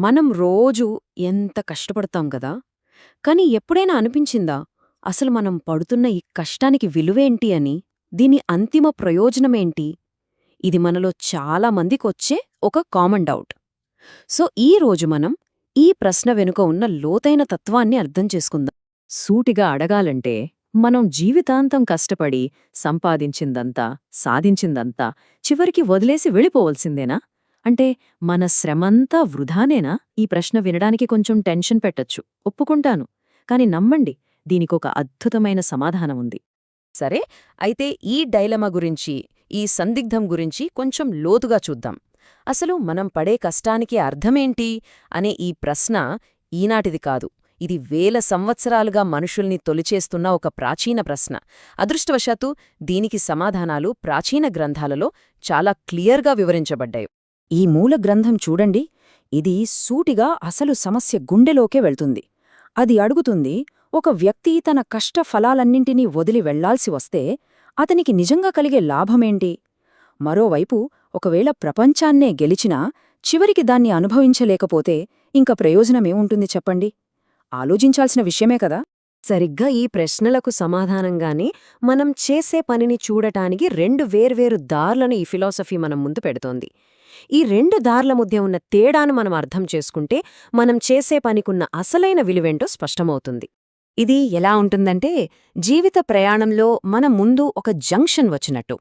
మనం రోజూ ఎంత కష్టపడతాం గదా! కానీ ఎప్పుడైనా అనిపించిందా అసలు మనం పడుతున్న ఈ కష్టానికి విలువేంటి అని? దీని అంతిమ ప్రయోజనమేంటి? ఇది మనలో చాలా మందికొచ్చే ఒక కామన్ డౌట్. సో ఈరోజు మనం ఈ ప్రశ్న వెనుక ఉన్న లోతైన తత్వాన్ని అర్థం చేసుకుందాం. సూటిగా అడగాలంటే మనం జీవితాంతం కష్టపడి సంపాదించిందంతా, సాధించిందంతా చివరికి వదిలేసి వెళ్ళిపోవలసిందేనా? అంటే మన శ్రమంతా వృధానేనా? ఈ ప్రశ్న వినడానికి కొంచెం టెన్షన్ పెట్టొచ్చు, ఒప్పుకుంటాను. కాని నమ్మండి, దీనికొక అద్భుతమైన సమాధానముంది. సరే, అయితే ఈ డైలమా గురించి, ఈ సందిగ్ధం గురించి కొంచెం లోతుగా చూద్దాం. అసలు మనం పడే కష్టానికి అర్థమేంటి అనే ఈ ప్రశ్న ఈనాటిది కాదు. ఇది వేల సంవత్సరాలుగా మనుషుల్ని తొలిచేస్తున్న ఒక ప్రాచీన ప్రశ్న. అదృష్టవశాత్తు దీనికి సమాధానాలు ప్రాచీన గ్రంథాలలో చాలా క్లియర్గా వివరించబడ్డాయి. ఈ మూల గ్రంథం చూడండి, ఇది సూటిగా అసలు సమస్య గుండెలోకే వెళ్తుంది. అది అడుగుతుంది, ఒక వ్యక్తి తన కష్ట ఫలాలన్నింటినీ వదిలి వెళ్లాల్సి వస్తే అతనికి నిజంగా కలిగే లాభమేంటి? మరోవైపు ఒకవేళ ప్రపంచాన్నే గెలిచినా చివరికి దాన్ని అనుభవించలేకపోతే ఇంక ప్రయోజనమేముంటుంది చెప్పండి? ఆలోచించాల్సిన విషయమే కదా. సరిగ్గా ఈ ప్రశ్నలకు సమాధానంగానే మనం చేసే పనిని చూడటానికి రెండు వేర్వేరు దారులను ఈ ఫిలాసఫీ మనం ముందు పెడుతోంది. ఈ రెండు దారుల మధ్య ఉన్న తేడాను మనం అర్థం చేసుకుంటే మనం చేసే పనికున్న అసలైన విలువేంటో స్పష్టమవుతుంది. ఇది ఎలా ఉంటుందంటే, జీవిత ప్రయాణంలో మన ముందు ఒక జంక్షన్ వచ్చినట్టు.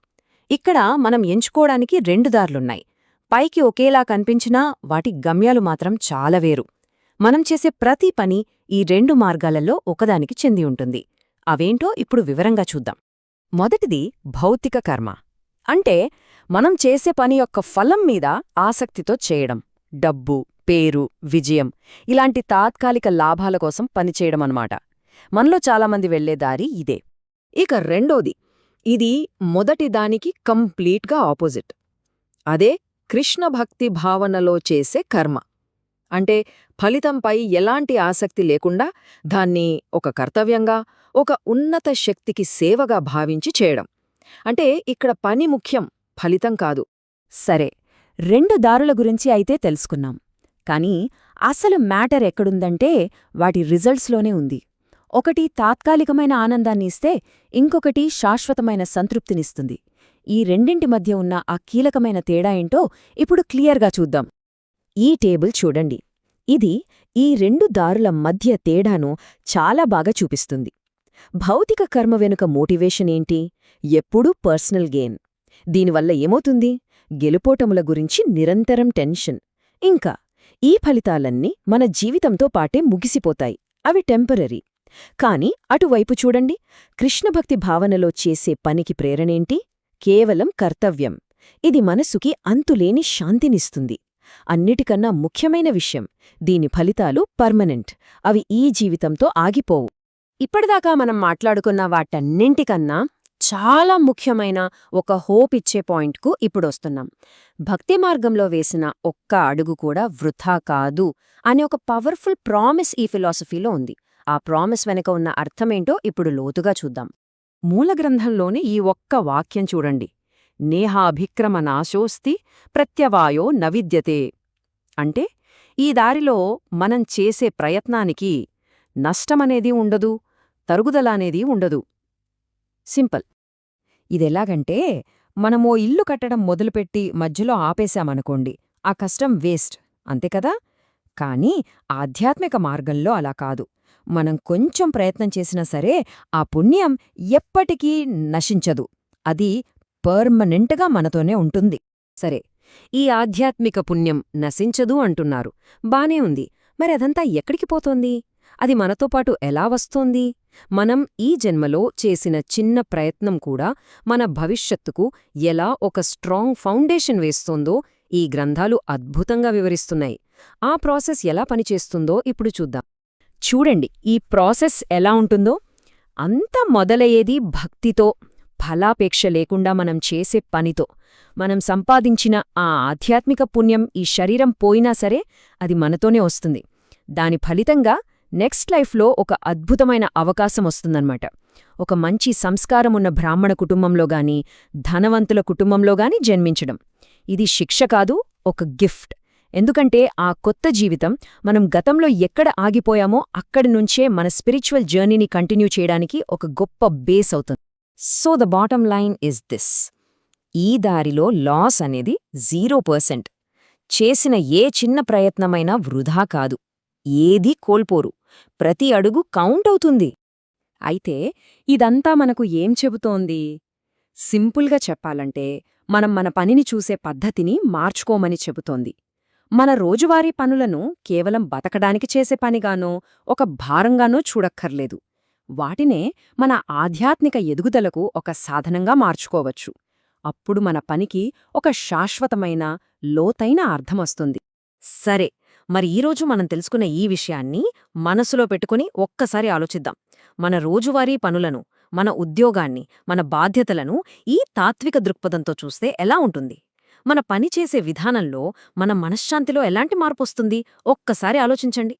ఇక్కడ మనం ఎంచుకోవడానికి రెండు దారులున్నాయి. పైకి ఒకేలా కనిపించినా వాటి గమ్యాలు మాత్రం చాలా వేరు. మనం చేసే ప్రతి పని ఈ రెండు మార్గాలలో ఒకదానికి చెంది ఉంటుంది. అవేంటో ఇప్పుడు వివరంగా చూద్దాం. మొదటిది భౌతిక కర్మ. అంటే మనం చేసే పని యొక్క ఫలం మీద ఆసక్తితో చేయడం. డబ్బు, పేరు, విజయం ఇలాంటి తాత్కాలిక లాభాల కోసం పనిచేయడమన్నమాట. మనలో చాలామంది వెళ్లే దారి ఇదే. ఇక రెండోది, ఇది మొదటి దానికి కంప్లీట్గా ఆపోజిట్. అదే కృష్ణభక్తి భావనలో చేసే కర్మ. అంటే ఫలితంపై ఎలాంటి ఆసక్తి లేకుండా దాన్ని ఒక కర్తవ్యంగా, ఒక ఉన్నత శక్తికి సేవగా భావించి చేయడం. అంటే ఇక్కడ పని ముఖ్యం, ఫలితం కాదు. సరే, రెండు దారుల గురించి అయితే తెలుసుకున్నాం. కానీ అసలు మ్యాటర్ ఎక్కడుందంటే వాటి రిజల్ట్స్లోనే ఉంది. ఒకటి తాత్కాలికమైన ఆనందాన్ని ఇస్తే ఇంకొకటి శాశ్వతమైన సంతృప్తినిస్తుంది. ఈ రెండింటి మధ్య ఉన్న ఆ కీలకమైన తేడా ఏంటో ఇప్పుడు క్లియర్గా చూద్దాం. ఈ టేబుల్ చూడండి. ఇది ఈ రెండు దారుల మధ్య తేడాను చాలా బాగా చూపిస్తుంది. భౌతిక కర్మ వెనుక మోటివేషన్ ఏంటి? ఎప్పుడూ పర్సనల్ గెయిన్. దీనివల్ల ఏమవుతుంది? గెలుపోటముల గురించి నిరంతరం టెన్షన్. ఇంకా ఈ ఫలితాలన్నీ మన జీవితంతో పాటే ముగిసిపోతాయి, అవి టెంపరరీ. కాని అటువైపు చూడండి, కృష్ణభక్తి భావనలో చేసే పనికి ప్రేరణేంటి? కేవలం కర్తవ్యం. ఇది మనసుకి అంతులేని శాంతినిస్తుంది. అన్నిటికన్నా ముఖ్యమైన విషయం, దీని ఫలితాలు పర్మనెంట్. అవి ఈ జీవితంతో ఆగిపోవు. ఇప్పటిదాకా మనం మాట్లాడుకున్న వాటన్నింటికన్నా చాలా ముఖ్యమైన ఒక హోప్ ఇచ్చే పాయింట్కు ఇప్పుడొస్తున్నాం. భక్తి మార్గంలో వేసిన ఒక్క అడుగు కూడా వృథా కాదు అనే ఒక పవర్ఫుల్ ప్రామిస్ ఈ ఫిలాసఫీలో ఉంది. ఆ ప్రామిస్ వెనుక ఉన్న అర్థమేంటో ఇప్పుడు లోతుగా చూద్దాం. మూలగ్రంథంలోని ఈ ఒక్క వాక్యం చూడండి. నేహాభిక్రమ నాశోస్తి ప్రత్యవాయో నవిద్యతే. అంటే ఈ దారిలో మనం చేసే ప్రయత్నానికి నష్టమనేది ఉండదు, తరుగుదలనేది ఉండదు. సింపుల్. ఇదెలాగంటే, మనమో ఇల్లు కట్టడం మొదలుపెట్టి మధ్యలో ఆపేశామనుకోండి, ఆ కష్టం వేస్ట్, అంతేకదా? కానీ ఆధ్యాత్మిక మార్గంలో అలా కాదు. మనం కొంచెం ప్రయత్నం చేసినా సరే ఆ పుణ్యం ఎప్పటికీ నశించదు. అది పర్మనెంట్గా మనతోనే ఉంటుంది. సరే, ఈ ఆధ్యాత్మిక పుణ్యం నశించదు అంటున్నారు. బానే ఉంది. మరి అదంతా ఎక్కడికి పోతోంది? అది మనతో పాటు ఎలా వస్తోంది? మనం ఈ జన్మలో చేసిన చిన్న ప్రయత్నం కూడా మన భవిష్యత్తుకు ఎలా ఒక స్ట్రాంగ్ ఫౌండేషన్ వేస్తోందో ఈ గ్రంథాలు అద్భుతంగా వివరిస్తున్నాయి. ఆ ప్రాసెస్ ఎలా పనిచేస్తుందో ఇప్పుడు చూద్దాం. చూడండి, ఈ ప్రాసెస్ ఎలా ఉంటుందో. అంతా మొదలయ్యేది భక్తితో, ఫలాపేక్ష లేకుండా మనం చేసే పనితో. మనం సంపాదించిన ఆ ఆధ్యాత్మిక పుణ్యం ఈ శరీరం పోయినా సరే అది మనతోనే వస్తుంది. దాని ఫలితంగా నెక్స్ట్ లైఫ్లో ఒక అద్భుతమైన అవకాశం వస్తుందన్నమాట. ఒక మంచి సంస్కారమున్న బ్రాహ్మణ కుటుంబంలో గాని, ధనవంతుల కుటుంబంలో గాని జన్మించడం. ఇది శిక్ష కాదు, ఒక గిఫ్ట్. ఎందుకంటే ఆ కొత్త జీవితం మనం గతంలో ఎక్కడ ఆగిపోయామో అక్కడి నుంచే మన స్పిరిచువల్ జర్నీని కంటిన్యూ చేయడానికి ఒక గొప్ప బేస్ అవుతుంది. So the bottom line is this: ఈ దారిలో లాస్ అనేది 0%. చేసిన ఏ చిన్న ప్రయత్నమైనా వృధా కాదు. ఏదీ కోల్పోరు. ప్రతి అడుగు కౌంట్ అవుతుంది. అయితే ఇదంతా మనకు ఏం చెబుతోంది? సింపుల్గా చెప్పాలంటే మనం మన పనిని చూసే పద్ధతిని మార్చుకోమని చెబుతోంది. మన రోజువారీ పనులను కేవలం బతకడానికి చేసే పనిగానో ఒక భారంగానో చూడక్కర్లేదు. వాటినే మన ఆధ్యాత్మిక ఎదుగుదలకు ఒక సాధనంగా మార్చుకోవచ్చు. అప్పుడు మన పనికి ఒక శాశ్వతమైన, లోతైన అర్థమొస్తుంది. సరే, మరి ఈరోజు మనం తెలుసుకున్న ఈ విషయాన్ని మనసులో పెట్టుకుని ఒక్కసారి ఆలోచిద్దాం. మన రోజువారీ పనులను, మన ఉద్యోగాన్ని, మన బాధ్యతలను ఈ తాత్విక దృక్పథంతో చూస్తే ఎలా ఉంటుంది? మన పని చేసే విధానంలో, మన మనశ్శాంతిలో ఎలాంటి మార్పొస్తుంది? ఒక్కసారి ఆలోచించండి.